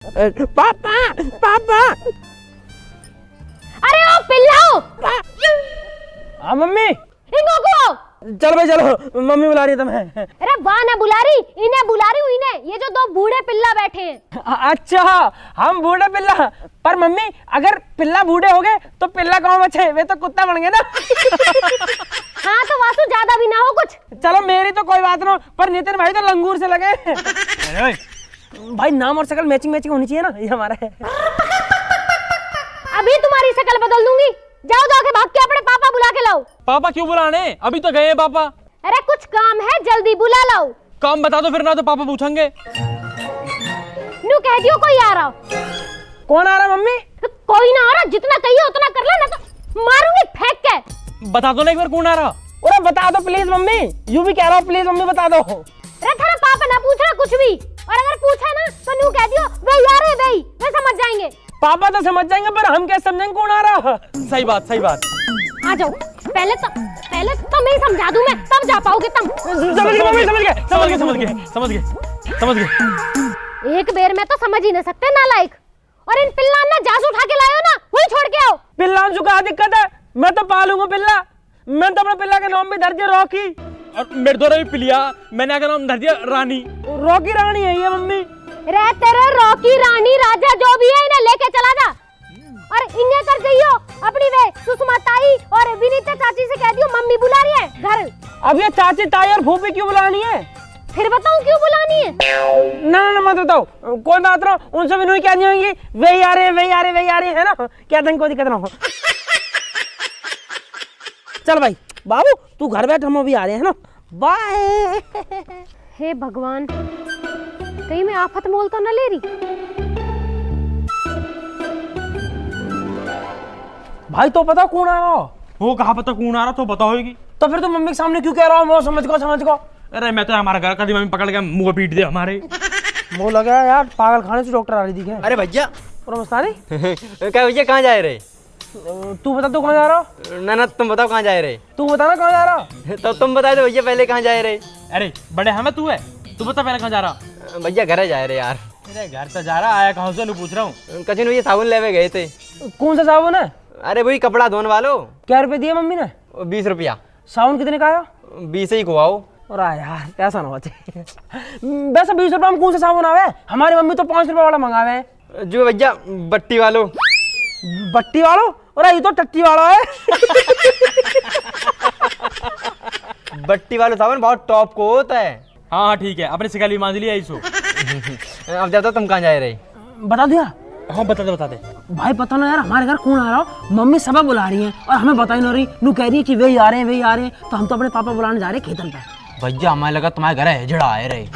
पापा पापा। अरे ओ पिल्लाओ। हाँ मम्मी। इनको को चलो भाई चलो, मम्मी बुला रही है तुम्हें। अरे वाह ना बुला रही, इन्हें बुला रही हूँ इन्हें, ये जो दो बूढ़े पिल्ला बैठे हैं। अच्छा हम बूढ़े पिल्ला, पर मम्मी अगर पिल्ला बूढ़े हो गए तो पिल्ला कहाँ बचे, वे तो कुत्ता बन गए ना। हाँ तो वासु ज्यादा भी ना हो कुछ। चलो मेरी तो कोई बात ना, पर नितिन भाई तो लंगूर से लगे। भाई नाम और शक्ल मैचिंग मैचिंग होनी चाहिए ना, ये हमारा है। अभी तुम्हारी शक्ल बदल दूंगी, जाओ जाके भाग के अपने पापा बुला के लाओ। पापा क्यों बुलाने, अभी तो गए हैं पापा। अरे कुछ काम है, जल्दी बुला लाओ। काम बता दो फिर, ना तो पापा पूछेंगे। नू कह दियो कोई आ रहा। कौन आ रहा मम्मी? कोई ना आ रहा, जितना कहिए उतना कर ले, ना तो मारूंगी फेंक के। बता दो ना एक बार कौन आ रहा। अरे बता दो प्लीज मम्मी, यूं भी कह रहा हूँ प्लीज मम्मी बता दो। अरे थारा पापा ना पूछ रहा कुछ भी, और अगर पूछा ना तो नू कह दियो वे यार है भाई, वे समझ जाएंगे। पापा तो समझ जाएंगे, पर हम कैसे समझेंगे कौन आ रहा। सही बात सही बात। आ जाओ, पहले तो मैं समझा दूं, मैं तब जा पाओगे तुम। समझ गए मम्मी, समझ गए समझ गए समझ गए समझ गए समझ गए। एक बेर में तो समझ ही नहीं सकते नालायक। और इन पिल्ला ना जास उठा के लायो ना, वही छोड़ के आओ। पिल्ला जो कहा दिक्कत है, मैं तो पालूंगा पिल्ला। मैं तो अपने पिल्ला के नाम भी धर दिया रॉकी। और मेरे द्वारा भी पिलिया, मैंने क्या नाम धर दिया रानी। रॉकी रानी है ये मम्मी। रे तेरे रॉकी रानी राजा जो भी है, इन्हें लेके चला जा। और इन्हें कर जाइयो अपनी वे सुषमा ताई और विनीता चाची से कह दियो मम्मी बुला रही है घर। अब ये चाची ताई और फूफी क्यों बुलानी है? फिर बताऊं क्यों बुलानी है? ना ना मत बताओ, कोई बात ना, उनसे भी नहीं कहनी होगी। वे आ रहे वे आ रहे वे आ रहे है ना, क्या दिन कोई दिक्कत ना हो। चल भाई बाबू तू घर बैठ, हम अभी आ रहे हैं ना, बाय। हे भगवान, कहीं मैं आफत मोल तो न ले रही। भाई तो पता कौन आ रहा हो? वो कहा पता कौन आ रहा, तो बताओ होगी। तो फिर तुम मम्मी के सामने क्यों कह रहा हो? समझ को समझ को। अरे मैं तो हमारा घर कभी मम्मी पकड़ के मुंह पीट दे हमारे। वो लगा यार पागल खाने से डॉक्टर आ रही थी। अरे भैया और मस्तानी क्या भैया कहाँ जा रहे? तू बता तू कहाँ जा रहा? ना तुम बताओ कहाँ जा रहे? तू बता ना कहाँ जा रहा। तो तुम बता दो भैया पहले कहाँ जा रहे? अरे बड़े हमें तू है, तू बता पहले कहाँ जा रहा। भैया घर जा रहे यार। अरे घर तो जा रहा, आया कहाँ से पूछ रहा हूँ। कचिन भैया साबुन लेवे गए थे। कौन सा साबुन है? अरे वही कपड़ा धोने वालो। क्या रुपए दिए मम्मी ने? 20 रुपया। साबुन कितने का आया? 20 ही खुआओ। और यार पैसा ना होते। वैसे 20 रुपए में कौन सा साबुन आवे? हमारी मम्मी तो 5 रुपए वाला मंगावे। जो भैया बट्टी वालो। बट्टी वालो? अरे ये तो टट्टी वाला है। बट्टी वालो साबुन बहुत टॉप को होता है। हाँ ठीक है, अपने शिकाली मान लिया इसो। अब जाता तुम कहाँ जा रहे? बता दिया? हाँ बता दे। भाई पता ना यार, हमारे घर कौन आ रहा हो? मम्मी सबा बुला रही है और हमें बता ही नहीं रही। नू कह रही है कि वे आ रहे हैं वे आ रहे हैं, तो हम तो अपने पापा बुलाने जा रहे हैं खेतन पे। भैया हमें लगा तुम्हारे घर हिजड़ा आए रहे।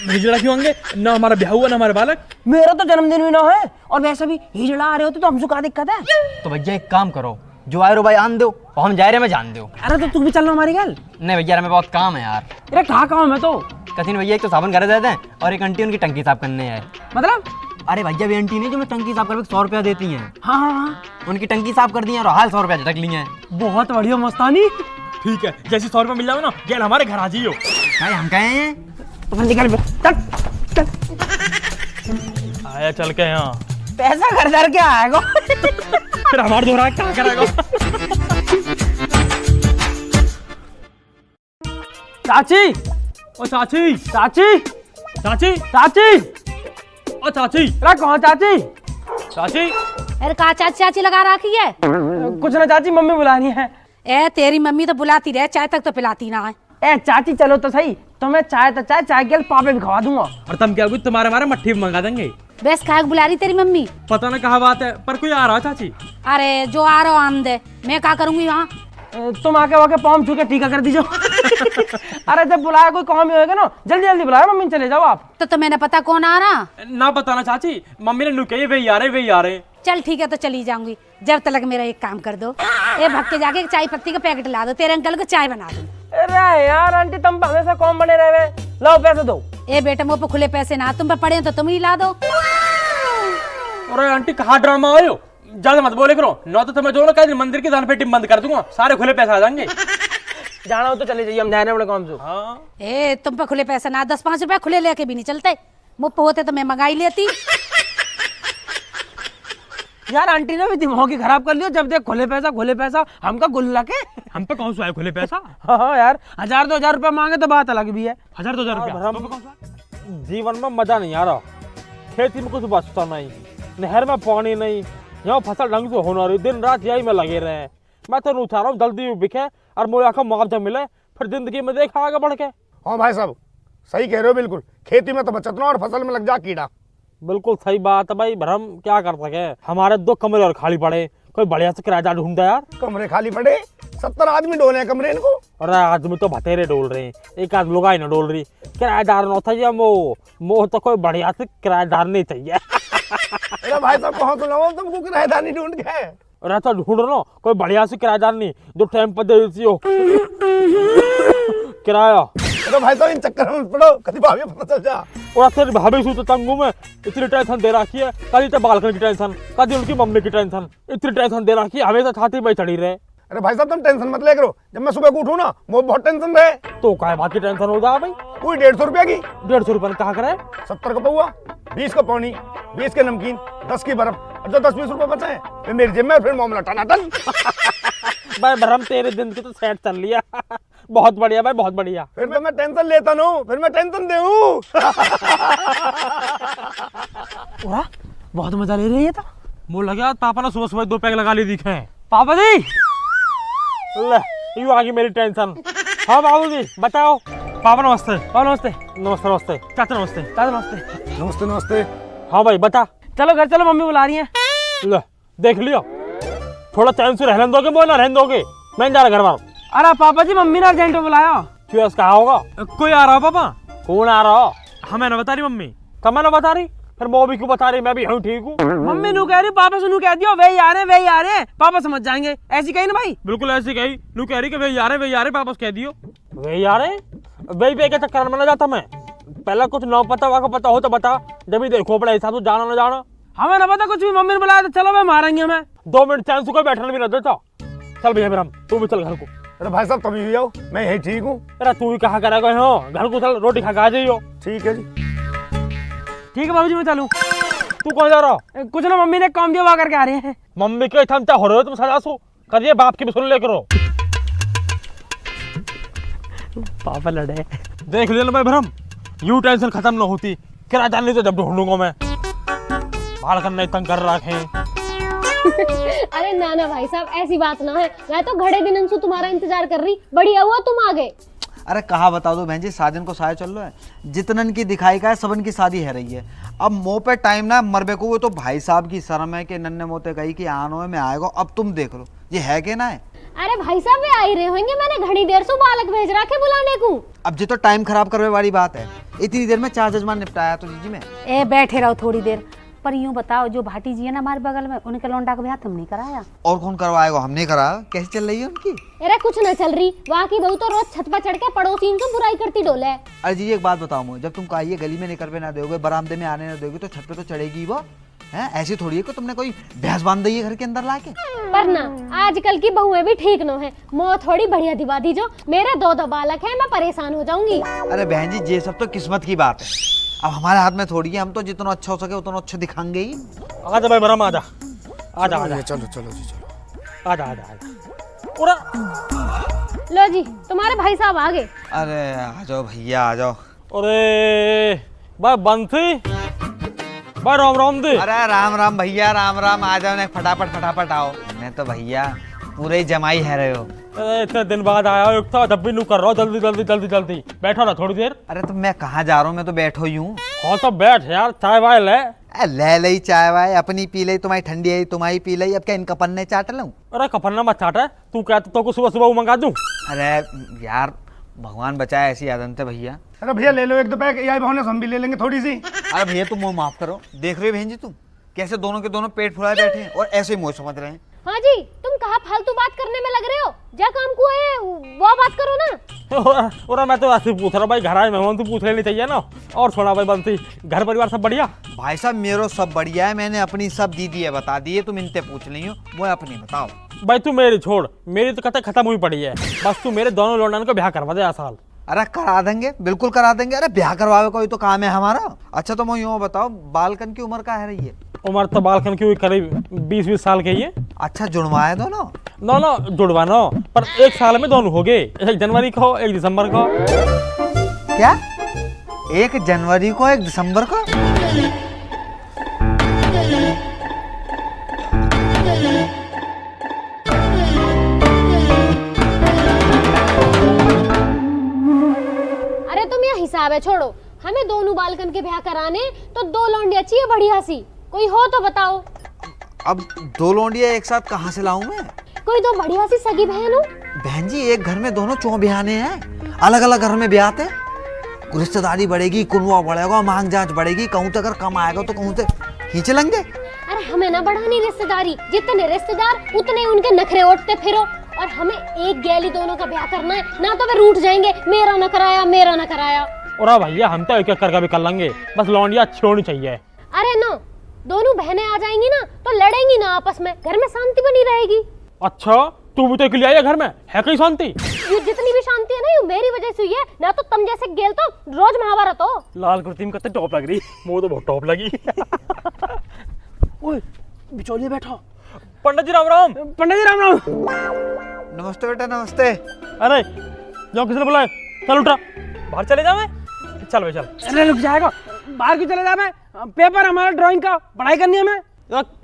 हिजड़ा क्यों होंगे? ना हमारा ब्याह हुआ ना हमारे बालक। मेरा तो जन्मदिन भी ना है, और वैसे भी हिजड़ा आ रहे होते तो हमसे क्या दिक्कत है? तो भैया एक काम करो, जो आए रो भाई आन दो और हम जा रहे हैं, मैं जान दो। अरे तो तू भी चलना हमारी घर। नहीं भैया हमें बहुत काम है यार। अरे कहाँ काम है तो? कथिन भैया एक तो साबुन घर देते हैं और एक आंटी उनकी टंकी साफ करने आए। मतलब? अरे भैया भी आंटी नहीं जो मैं टंकी साफ करके 100 रुपया देती हैं। हाँ हाँ हाँ, उनकी टंकी साफ कर दी है और हाल 100 रुपया झटक लिए हैं। बहुत बढ़िया मस्तानी। ठीक है, जैसे 100 रुपये मिल जाओ ना, गेल हमारे घर आ जाइयो। भाई हम कहे हैं तो निकल चल चल। आया चल के यहाँ, पैसा घर घर के आएगा। फिर हमारे दोहरा क्या करेगा। चाची ओ चाची चाची चाची चाची, ओ चाची अरे कहाँ चाची? चाची अरे कहा चाची चाची लगा रखी है? कुछ ना चाची, मम्मी बुलानी है। ए तेरी मम्मी तो बुलाती रहे, चाय तक तो पिलाती ना है। ए चाची चलो तो सही, तो मैं चाय के पापड़ भी खवा दूंगा। और तुम क्या तुम्हारे हमारे मट्ठी मंगा देंगे। बस काहे को बुला रही तेरी मम्मी? पता ना कहा बात है, पर कोई आ रहा चाची। अरे जो आ रहा आन दे, मैं क्या करूंगी वहाँ? तुम आके वाके पाँव छू के टीका कर दीजिए। अरे जब बुलाया कोई काम ही होगा ना, जल्दी जल्दी बुलाया मम्मी, चले जाओ आप। तो मैंने पता कौन आ रहा? ना बताना चाची, मम्मी ने लुके वे आ रहे। चल ठीक है तो चली जाऊंगी, जब तक मेरा एक काम कर दो, ए भग के जाके एक चाय पत्ती का पैकेट ला दो, तेरे अंकल को चाय बना दो। अरे यार आंटी तुम पे हमेशा कौन बने रहे, लाओ पैसे दो। ए बेटा मुँह पे खुले पैसे ना, तुम पे पड़े हैं तो तुम ही ला दो। अरे आंटी कहाँ ड्रामा आयो, ज्यादा मत बोले करो, न तो तुम्हें जो ना कल मंदिर की दान पेटी बंद कर दूंगा, सारे खुले पैसे आ जाएंगे। जाना हो तो चले जाइए, हम जा रहे हैं काम से। हाँ ए तुम पे खुले पैसे ना, 10-5 रुपए खुले लेके भी नहीं चलते। मुफ्त होते तो मैं मंगाई लेती। यार आंटी ने भी दिमाग ही खराब कर लिया, जब देख खुले पैसा हमका गुल्ला के। हम पे कौन सा है खुले पैसा? हाँ यार 1000-2000 रुपए मांगे तो बात अलग भी है। 1000-2000 रुपया भरम जीवन में मजा नहीं आ रहा, खेती में कुछ बचता नहीं, नहर में पानी नहीं, यहाँ फसल ढंग से होना रही, दिन रात यही में लगे रहे। मैं तो नहीं चाह रहा हूँ जल्दी बिके और मुझे का मुआवजा मिले, फिर जिंदगी में देखा आगे बढ़ के। हाँ भाई साहब सही कह रहे हो बिल्कुल, खेती में तो बचत ना और फसल में लग जा कीड़ा। बिल्कुल सही बात है भाई, भरम क्या कर सके, हमारे 2 कमरे और खाली पड़े, कोई बढ़िया से किराएदार ढूंढता यार। कमरे खाली पड़े, 70 आदमी डोले हैं कमरे इनको। अरे आदमी तो बतेरे डोल रहे हैं, एक आध लुगाई ना डोल रही, किराएदार ना चाहिए मोह तो कोई बढ़िया से किराएदार नहीं चाहिए। अरे भाई साहब कहाँ तो लाओ तुमको किराएदार नहीं ढूंढ के। अरे तो ढूंढ रहा कोई बढ़िया से किराएदार नहीं जो टाइम पर दे देती हो किराया। अरे भाई साहब इन चक्कर में मत पड़ो, कभी भाभी पता चल जा। और तेरी भाभी सू तो तंगू में इतनी टेंशन दे रखी है, कभी तो बालकनी की टेंशन, कभी उनकी मम्मी की टेंशन, इतनी टेंशन दे रखी है, हमेशा छाती में चढ़ी रहे। अरे भाई साहब तुम टेंशन मत ले करो, जब मैं सुबह को उठूँ ना वो बहुत टेंशन रहे। तो काय बात की टेंशन हो जा भाई? कोई 150 रुपया की, 150 रुपये कहाँ करे? 70 का पौआ, 20 का पानी, 20 के नमकीन, 10 की बर्फ, और जो 10-20 रुपए बचे हैं फिर मेरी जेब में, फिर मामला टनाटन। भाई भरम तेरे दिन की तो सेट चल लिया। बहुत बढ़िया भाई, बहुत बढ़िया। फिर तो मैं टेंशन लेता हूँ, फिर मैं टेंशन देऊँ। बहुत मजा ले रही है तो। मुझे लगा पापा ने सुबह 2 पैक लगा ली दिखे हैं। पापा जी ले यूं आ गई मेरी टेंशन। हाँ बाबू जी बताओ। पापा नमस्ते। पापा नमस्ते। नमस्ते नमस्ते। चाचा नमस्ते। दादा नमस्ते। नमस्ते नमस्ते। हाँ भाई बता। चलो घर चलो, मम्मी बुला रही हैं। ले देख लियो, थोड़ा चैन से रहने दोगे, बोल ना रहने दोगे, मैं जा रहा घर बार। अरे पापा जी मम्मी ने अर्जेंट में बुलाया। क्यों कहा होगा? कोई आ रहा हो पापा? कौन आ रहा? हमें ना बता रही मम्मी। कब ना बता रही, फिर मम्मी क्यों बता रही? मैं भी हूँ ठीक हूँ। मम्मी नू कह रही, पापा से नू कह दियो वे आ रहे हैं, पापा समझ जाएंगे। ऐसी कही ना भाई? बिल्कुल ऐसी कही, नू कह रही कि वे आ रहे पापा से कह दियो। वे यार वही पे के चक्कर में ना जाता मैं, पहले कुछ ना पता वाको पता हो तो बता, जब भी देखो अपने हिसाब से जाना ना जाना। हमें ना पता कुछ भी, मम्मी ने बुलाया तो चलो वे मारेंगे हमें। 2 मिनट चैन से कोई बैठने भी ना देता। चल भैया मेरा, तू भी चल घर को। अरे भाई साहब कभी भी आओ, मैं यही ठीक हूँ। अरे तू भी कहा करेगा हो, घर को चल, रोटी खा के आ जाइयो। ठीक है जी। ठीक है बाबूजी मैं चलूं। तू कौन जा रहा? कुछ ना, मम्मी ने काम दिया, वो करके आ रहे हैं। मम्मी के थमता हो रहे हो तुम सजा सो, करिए बाप की भी सुन ले करो। पापा लड़े। देख लेना भाई भरम, यू टेंशन खत्म ना होती, किराएदार नहीं तो जब ढूंढूंगा मैं। बाल करना तंग कर रखे। अरे ना ना भाई साहब ऐसी बात ना है, मैं तो घड़े दिनों से तुम्हारा इंतजार कर रही, बढ़िया हुआ तुम आ गए। अरे कहा बता दो बहन जी, शादी को साया चल रहा है, जितनन की दिखाई का है सबन की शादी है रही है। अब मुँह पे टाइम ना मरबे को, वो तो भाई साहब की शर्म है कि नन्हे मोते कही कि आनो में आएगा। अब तुम देख लो ये है कि ना है। अरे भाई साहब वे आ ही रहे होंगे, मैंने घड़ी देर से बालक भेज रखे बुलाने को। अब जी तो टाइम खराब करने वाली बात है, इतनी देर में 4 जजमान निपटाया तो जी में। ए बैठे रहो थोड़ी देर, पर यूं बताओ जो भाटी जी है ना हमारे बगल में, उनके लौंडा का ब्याह तुमने कराया? और कौन करवाएगा? हमने कराया। कैसे चल रही है उनकी? अरे कुछ न चल रही, वहाँ की बहू तो रोज छत पर चढ़ के पड़ोसी से बुराई करती डोले। अरे जी एक बात बताओ मुझे, जब तुम कहिए गली में निकल पे ना दोगे, बरामदे में आने ना दोगे, तो छत पे तो चढ़ेगी वो है। ऐसी थोड़ी है कि तुमने कोई भैंस बांध दी है घर के अंदर लाके। पर ना आजकल की बहुएं भी ठीक न है, मोह थोड़ी बढ़िया दिवा दी जो। मेरे 2 बालक हैं, मैं परेशान हो जाऊंगी। अरे बहन जी ये सब तो किस्मत की बात है, अब हमारे हाथ में थोड़ी है। हम तो जितना अच्छा हो सके उतना अच्छा दिखाएंगे ही। आजा भाई भरम, आजा आजा आजा चलो चलो जी चलो। आजा आजा आजा। लो जी तुम्हारे भाई साहब आ गए। अरे आ जाओ भैया आ जाओ। अरे भाई बंसी भाई, राम राम दे। अरे राम राम भैया, राम राम। आ जाओ ना, फटाफट आओ। मैं तो भैया पूरे ही जमाई है रहे हो। अरे इतने दिन बाद आया हो, एक था जब भी नू कर रहा हूँ, जल्दी जल्दी जल्दी जल्दी बैठो ना थोड़ी देर। अरे तो मैं कहाँ जा रहा हूँ, मैं तो बैठो ही हूँ। हाँ तो बैठ यार, चाय वाय ले। ले लई चाय वाय, अपनी पी लई, तुम्हारी ठंडी है तुम्हारी पी लई, अब क्या इनका पन्ने चाट लूं? अरे कपन्ना मत चाट, तू कहता तो को सुबह सुबह मंगा दूं। अरे यार भगवान बचाए ऐसी आदत है भैया। अरे भैया ले लो 1-2 पैक, यही बहाने से हम भी ले लेंगे थोड़ी सी। अरे भैया तुम मुँह माफ करो, देख रहे हो बहन जी तुम कैसे दोनों के दोनों पेट फुलाए बैठे हैं और ऐसे ही मुँह समझ रहे हैं। हाँ जी तुम कहाँ फालतू बात करने में लग रहे हो, जा काम को है वो बात करो ना। और मैं तो ऐसे पूछ रहा भाई, घर आए मेहमान तो पूछ लेनी चाहिए ना। और छोड़ा भाई बंसी, घर परिवार सब बढ़िया? भाई साहब मेरो सब बढ़िया है, मैंने अपनी सब दीदी है बता दी है, तुम इनसे पूछ ली हो, वो अपनी बताओ। भाई तू मेरी छोड़, मेरी तो कथा खत्म हुई पड़ी है, बस तू मेरे दोनों लौंडन को ब्याह करवा दे साल। अरे करा देंगे, बिल्कुल करा देंगे। अरे ब्याह करवावे कोई तो काम है हमारा। अच्छा तो मैं यूँ बताओ, बालकन की उम्र का है रही है? उम्र तो बालकन की हुई करीब 20-20 साल के ही है। अच्छा जुड़वाए दोनों? दोनों जुड़वानो, पर 1 साल में दोनों हो गए, 1 जनवरी को 1 दिसंबर को। क्या 1 जनवरी को 1 दिसंबर को? अरे तुम यह हिसाब है छोड़ो, हमें दोनों बालकन के ब्याह कराने तो 2 लौंडिया चाहिए बढ़िया सी, कोई हो तो बताओ। अब 2 लौंडिया एक साथ कहाँ से लाऊं मैं? कोई 2 बढ़िया सी सगी बहन हो। बहन जी एक घर में दोनों चौ ब्याहने हैं, अलग अलग घर में ब्याहते हैं। रिश्तेदारी बढ़ेगी, कुनवा बढ़ेगा, मांग जांच बढ़ेगी, कहूँ तो अगर कम आएगा तो कहूँ से खींच लेंगे। अरे हमें ना बढ़ानी रिश्तेदारी, जितने रिश्तेदार उतने उनके नखरे ओटते फिरो, और हमें एक गैली दोनों का ब्याह करना है, ना तो वे रूठ जाएंगे, मेरा न कराया मेरा न कराया। और भैया हम तो एक करके भी कर लेंगे, बस लौंडिया अच्छी होनी चाहिए। अरे ना, दोनों बहनें आ जाएंगी ना तो लड़ेंगी ना आपस में, घर में शांति बनी रहेगी। अच्छा तू भी तो अकेली आई है घर में, है कहीं शांति? ये जितनी भी शांति है ना ये मेरी वजह से हुई है, ना तो तुम जैसे गेल तो रोज महाभारत हो। लाल कुर्ती में कितने टॉप लग रही, मुझे तो बहुत टॉप लगी। ओए बिचौलिया बैठो। पंडित जी राम राम। पंडित जी राम राम। नमस्ते बेटा नमस्ते। अरे जाओ, किसने बुलाया? चल उठा, बाहर चले जाओ। चल भाई चल। अरे रुक जाएगा, बाहर क्यों चले जाए? पेपर हमारा ड्राइंग का, पढ़ाई करनी है हमें।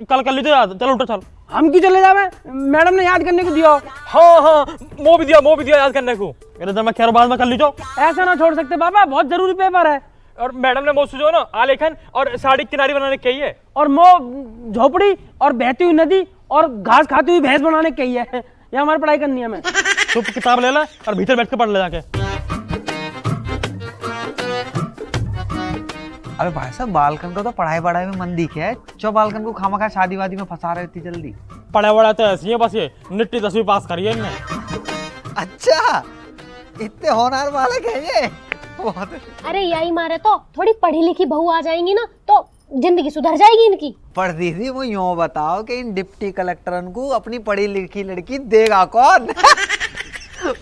कल कर लीजिए याद, चल उठो चल। हम क्यों चले जाए? मैडम ने याद करने को दिया। हाँ हाँ वो भी दिया याद करने को। मेरे जब मैं कह रहा बाद में कर लीजिए। ऐसा ना छोड़ सकते पापा, बहुत जरूरी पेपर है। और मैडम ने मुझसे जो ना आलेखन और साड़ी किनारी बनाने की कही है, और झोपड़ी और बहती हुई नदी और घास खाती हुई भैंस बनाने की कही है। ये हमारी पढ़ाई करनी है हमें। तो किताब ले ला और भीतर बैठ के पढ़ ले जाके। अरे भाई साहब बालकन का तो पढ़ाई में मन दिखे है, जो बालकन को खामखा शादी वादी में फंसा रहे इतनी जल्दी। पढ़ा वड़ा तो ऐसी है, बस ये निट्टी 10वीं पास करी है इनने। अच्छा इतने होनहार बालक है ये। बहुत। अरे यही मारे तो थोड़ी पढ़ी लिखी बहू आ जाएंगी ना तो जिंदगी सुधर जाएगी इनकी। पर दीदी वो यूँ बताओ कि इन डिप्टी कलेक्टरन को अपनी पढ़ी लिखी लड़की देगा कौन?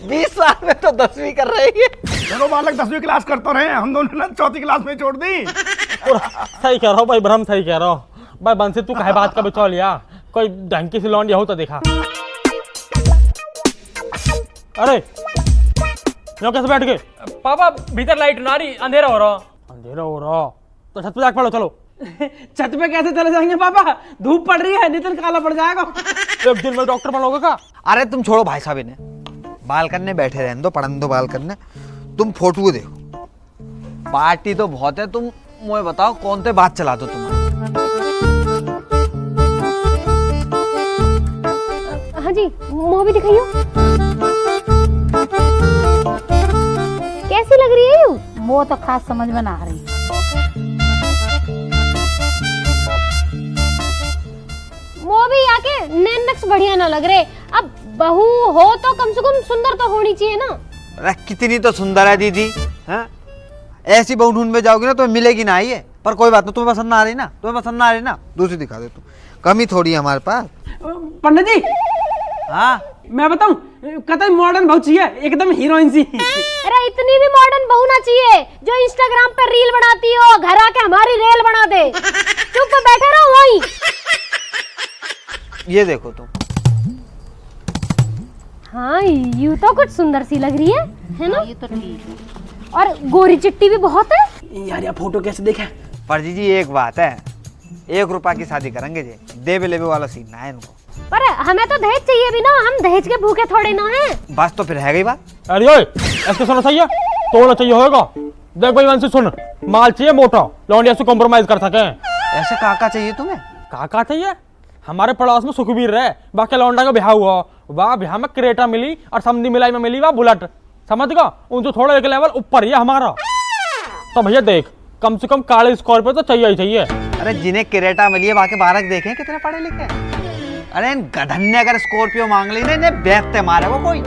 20 साल में तो 10वीं कर रही है। दोनों बालक 10वीं क्लास करते रहे, हम दोनों ने 4थी क्लास में छोड़ दी। सही कह रहा हूँ भाई ब्रह्म, सही कह रहा हूँ भाई। बंसी तू कहे बात का बचा लिया, कोई ढंग की सी लौंडिया हो तो देखा। अरे यो कैसे बैठ गए? पापा भीतर लाइट ना रही, अंधेरा हो रहा। अंधेरा हो रहा तो छत पे जाके पढ़ो चलो। छत पे कैसे चले जाएंगे पापा? धूप पड़ रही है, नितिन काला पड़ जाएगा। एक दिन में डॉक्टर बनोगे का? अरे तुम छोड़ो भाई साहब इन्हें, बालकन में बैठे रहने दो, पढ़ने दो बालकन में। तुम फोटो देखो, पार्टी तो बहुत है। तुम मुझे बताओ कौन से बात चला दो तुम्हारी? हाँ जी मूवी दिखाइयो, कैसी लग रही है यू? वो तो खास समझ में ना आ रही। मूवी आके नैन नक्श बढ़िया ना लग रहे। अब बहू हो तो कम से कम सुंदर तो होनी चाहिए ना। अरे कितनी तो सुंदर है दीदी, हैं? ऐसी बहू ढूंढ में जाओगी ना तो मिलेगी ना ये। पर कोई बात नहीं, तुम्हें पसंद ना आ रही ना, तुम्हें पसंद ना आ रही ना, दूसरी दिखा दे। तुम कमी थोड़ी है हमारे पास। पंडित जी हाँ मैं बताऊं, कतई मॉडर्न बहुत चाहिए, एकदम हीरोइन सी। अरे इतनी भी मॉडर्न बहू ना चाहिए जो इंस्टाग्राम पर रील बनाती हो, घर आके हमारी रेल बना दे। चुप बैठे रहो वहीं। ये देखो तुम। हाँ यू तो कुछ सुंदर सी लग रही है ना? ये तो ठीक है। और गोरी चिट्टी भी बहुत है। यार ये फोटो कैसे देखे? पर जी एक बात है, 1 रुपया की शादी करेंगे जी, देवे लेवे वाला सीन ना है इनको। पर हमें तो दहेज चाहिए भी ना, हम दहेज के भूखे थोड़े ना हैं। बस तो फिर है गई बात। अरे ओए ऐसे सुनो सही है, तोड़ना चाहिए होगा। देख भाई वंशी सुन, माल चाहिए मोटा, लौंडिया से कॉम्प्रोमाइज कर सके। ऐसे काका चाहिए तुम्हें? काका चाहिए? हमारे पड़ोस में सुखबीर रहे, बाकी लौंडा का ब्याह हुआ, वाह ब्याह में क्रेटा मिली और समधी मिलाई में मिली वाह बुलेट, समझ गया? उनसे थोड़ा एक लेवल ऊपर ही है हमारा। तो भैया देख कम से कम काले स्कॉर्पियो तो चाहिए ही चाहिए। अरे जिन्हें क्रेटा मिली है बाकी बालक देखे कितने पढ़े लिखे। अरे इन गधन ने अगर स्कॉर्पियो मांग ली ना, इन्हें बेचते मारे वो कोई।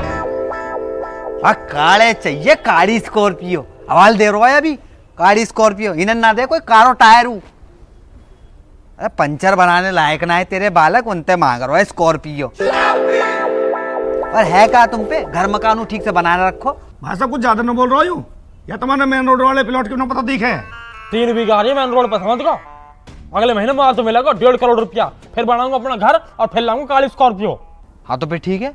काले चाहिए, काली स्कॉर्पियो। हवाल दे रहा है अभी, काली स्कॉर्पियो। इन्हें ना दे कोई कारो टायर। अरे पंचर बनाने लायक ना है तेरे बालक, उनते मांग रहा है स्कॉर्पियो। और है क्या तुम पे? घर मकान ठीक से बनाने रखो, भाई साहब कुछ ज्यादा न बोल रहा हूँ या तुम्हारे मेन रोड वाले प्लॉट क्यों ना पता दिखे है? 3 बीघा आ रही है मेन रोड पर, समझ गो। अगले महीने माल तो मिलेगा 1.5 करोड़ रुपया, फिर बनाऊंगा अपना घर और फिर लाऊंगा काली स्कॉर्पियो। हाँ तो फिर ठीक है,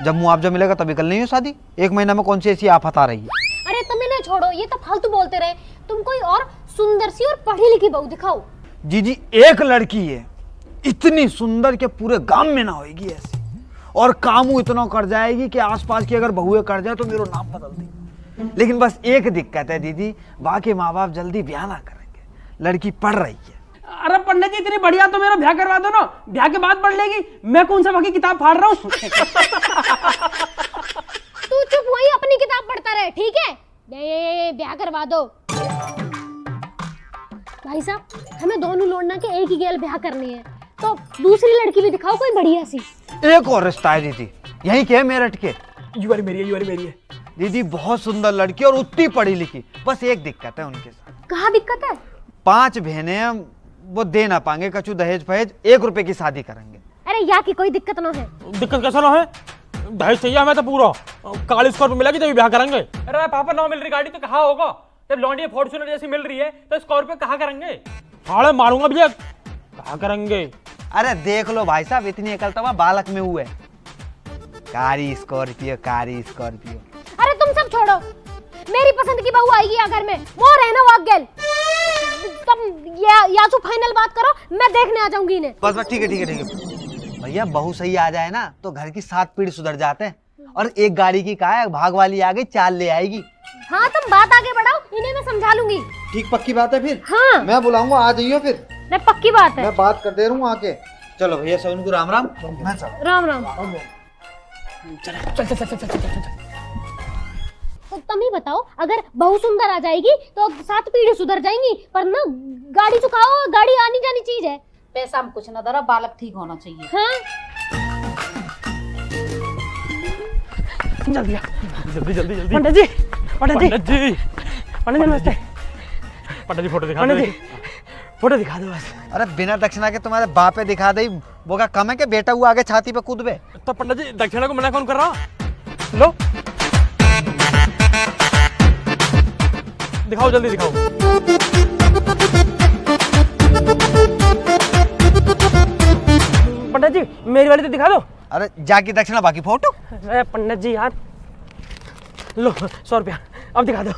जब मुआवजा मिलेगा तभी कर लेंगे शादी। 1 महीना में कौन सी ऐसी आफत आ रही है? अरे तुम इन्हें छोड़ो, ये तो फालतू बोलते रहे। तुम कोई और सुंदर सी और पढ़ी लिखी बहू दिखाओ। जी एक लड़की है इतनी सुंदर के पूरे गांव में ना होगी ऐसी, और कामू इतना कर जाएगी कि आसपास की अगर बहुएं कर जाए तो मेरा नाम बदल देगी। लेकिन बस एक दिक्कत है दीदी, बाकी माँ बाप जल्दी ब्याह ना करेंगे, लड़की पढ़ रही है। अरे पंडित जी इतनी बढ़िया तो मेरा ब्याह करवा दो ना, ब्याह के बाद पढ़ लेगी। मैं कौन सा बाकी किताब फाड़ रहा हूँ। तू चुप वही अपनी किताब पढ़ता रहे, ठीक है? ये ब्याह करवा दो। भाई साहब, हमें दोनों लोड़ना के एक ही गेल ब्याह करनी है, तो दूसरी लड़की भी दिखाओ कोई बढ़िया सी। एक और रिश्ता है दीदी, यहीं के है मेरठ के। यू वाली मेरी है, यू वाली मेरी है। दीदी बहुत सुंदर लड़की और उतनी पढ़ी लिखी, बस एक दिक्कत है उनके साथ। कहाँ दिक्कत है? 5 बहनें हैं, वो दे ना पाएंगे कछु दहेज फहेज, 1 रुपए की शादी करेंगे। अरे यहाँ की कोई दिक्कत ना है। दिक्कत कैसा ना है? दहेज चाहिए हमें तो पूरा, काली स्कॉर्पियो मिलेगी तभी ब्याह करेंगे। अरे पापा, ना मिल रही गाड़ी तो कहाँ होगा? जब लॉन्डी फॉर्च्यूनर जैसी मिल रही है तो स्कॉर्पियो कहाँ करेंगे? हाड़े मारूंगा भैया, कहाँ करेंगे? अरे देख लो भाई साहब, इतनी अकलतवा बालक में हुए। कारी स्कॉर्पियो, कारी स्कॉर्पियो। अरे तुम सब छोड़ो, मेरी पसंद की बहू आएगी अगर में मोर है ना वाक गेल। तुम या तो फाइनल बात करो, मैं देखने आ जाऊंगी इन्हें। बस ठीक है ठीक है ठीक है भैया, बहू सही आ जाए ना तो घर की 7 पीढ़ी सुधर जाते हैं। और एक गाड़ी की का है, भाग वाली आ गई 4 ले आएगी। हाँ तुम बात आगे बढ़ाओ, इन्हें मैं समझा लूंगी। ठीक पक्की बात है फिर? हाँ मैं बुलाऊंगा, आ जाइयो फिर। नहीं पक्की बात है। मैं बात कर दे रहा हूँ आके। चलो भैया सब उनको राम राम। मैं चल। राम राम। चल चल चल चल चल चल चल। तो तुम ही बताओ, अगर बहू सुंदर आ जाएगी तो 7 पीढ़ी सुधर जाएंगी, पर ना गाड़ी चुकाओ, गाड़ी आनी जानी चीज है। पैसा में कुछ ना दरा, बालक ठीक होना चाहिए। हाँ जल्दी आ। जल्दी जल्दी जल्दी। पंडित जी, पंडित जी, पंडित जी, पंडित जी नमस्ते। पंडित जी फोटो दिखा पंडित दो। जी फोटो दिखा दो बस। अरे बिना दक्षिणा के तुम्हारे बापे दिखा दे, वो का कम है कि बेटा हुआ आगे छाती पे कूद बे। तो पंडित जी दक्षिणा को मना कौन कर रहा? लो दिखाओ, जल्दी दिखाओ। पंडित जी मेरी वाली तो दिखा दो। अरे जाके दक्षिणा बाकी फोटो। अरे पंडित जी यार, लो 100 रुपया, अब दिखा दो।